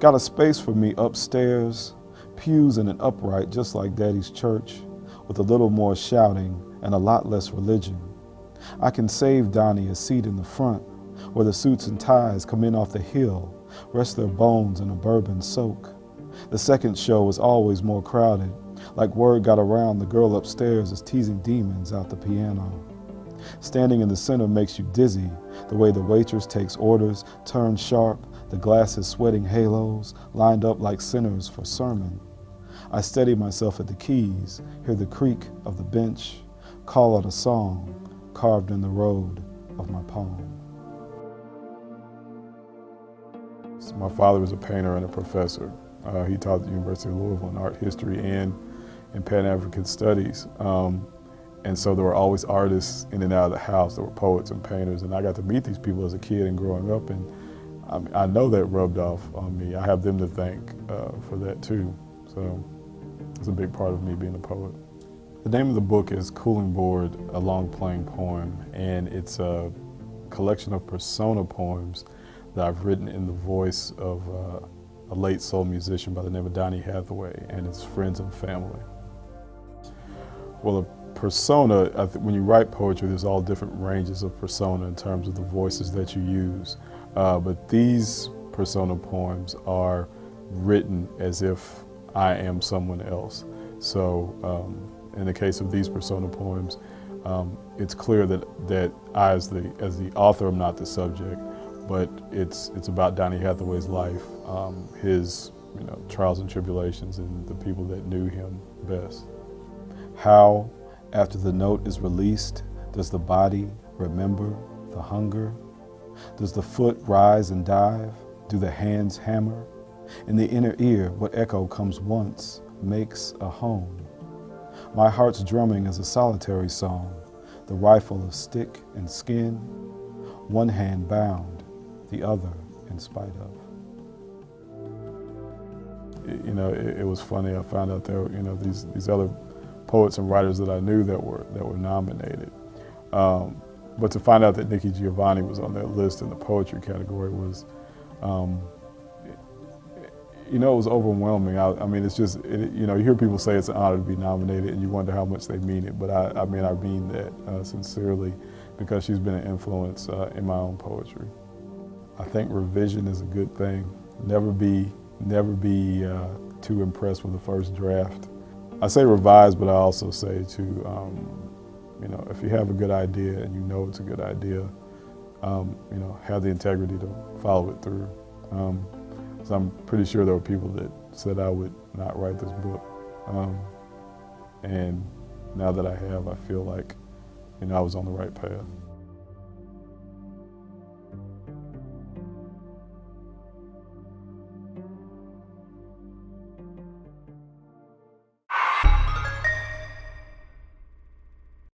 Got a space for me upstairs, pews in an upright just like Daddy's church, with a little more shouting and a lot less religion. I can save Donnie a seat in the front, where the suits and ties come in off the hill, rest their bones in a bourbon soak. The second show is always more crowded, like word got around the girl upstairs is teasing demons out the piano. Standing in the center makes you dizzy, the way the waitress takes orders, turns sharp, the glasses sweating halos, lined up like sinners for sermon. I steady myself at the keys, hear the creak of the bench, call out a song carved in the road of my palm. So my father was a painter and a professor. He taught at the University of Louisville in art history and in Pan-African studies. And so there were always artists in and out of the house. There were poets and painters, and I got to meet these people as a kid and growing up, and I know that rubbed off on me. I have them to thank for that too. So it's a big part of me being a poet. The name of the book is Cooling Board, a Long Playing Poem, and it's a collection of persona poems that I've written in the voice of a late soul musician by the name of Donny Hathaway and his friends and family. Well, a persona, when you write poetry, there's all different ranges of persona in terms of the voices that you use. But these persona poems are written as if I am someone else. So in the case of these persona poems, it's clear that I, as the author, am not the subject, but it's about Donny Hathaway's life, his trials and tribulations, and the people that knew him best. How, after the note is released, does the body remember the hunger? Does the foot rise and dive? Do the hands hammer? In the inner ear, what echo comes once makes a home. My heart's drumming is a solitary song, the rifle of stick and skin, one hand bound, the other in spite of. It was funny. I found out there were these other poets and writers that I knew that were nominated. But to find out that Nikki Giovanni was on that list in the poetry category was, it was overwhelming. I mean, it's just, you hear people say it's an honor to be nominated and you wonder how much they mean it, but I mean that sincerely, because she's been an influence in my own poetry. I think revision is a good thing. Never be too impressed with the first draft. I say revise, but I also say to, if you have a good idea and you know it's a good idea, have the integrity to follow it through. So I'm pretty sure there were people that said I would not write this book. And now that I have, I feel like, I was on the right path.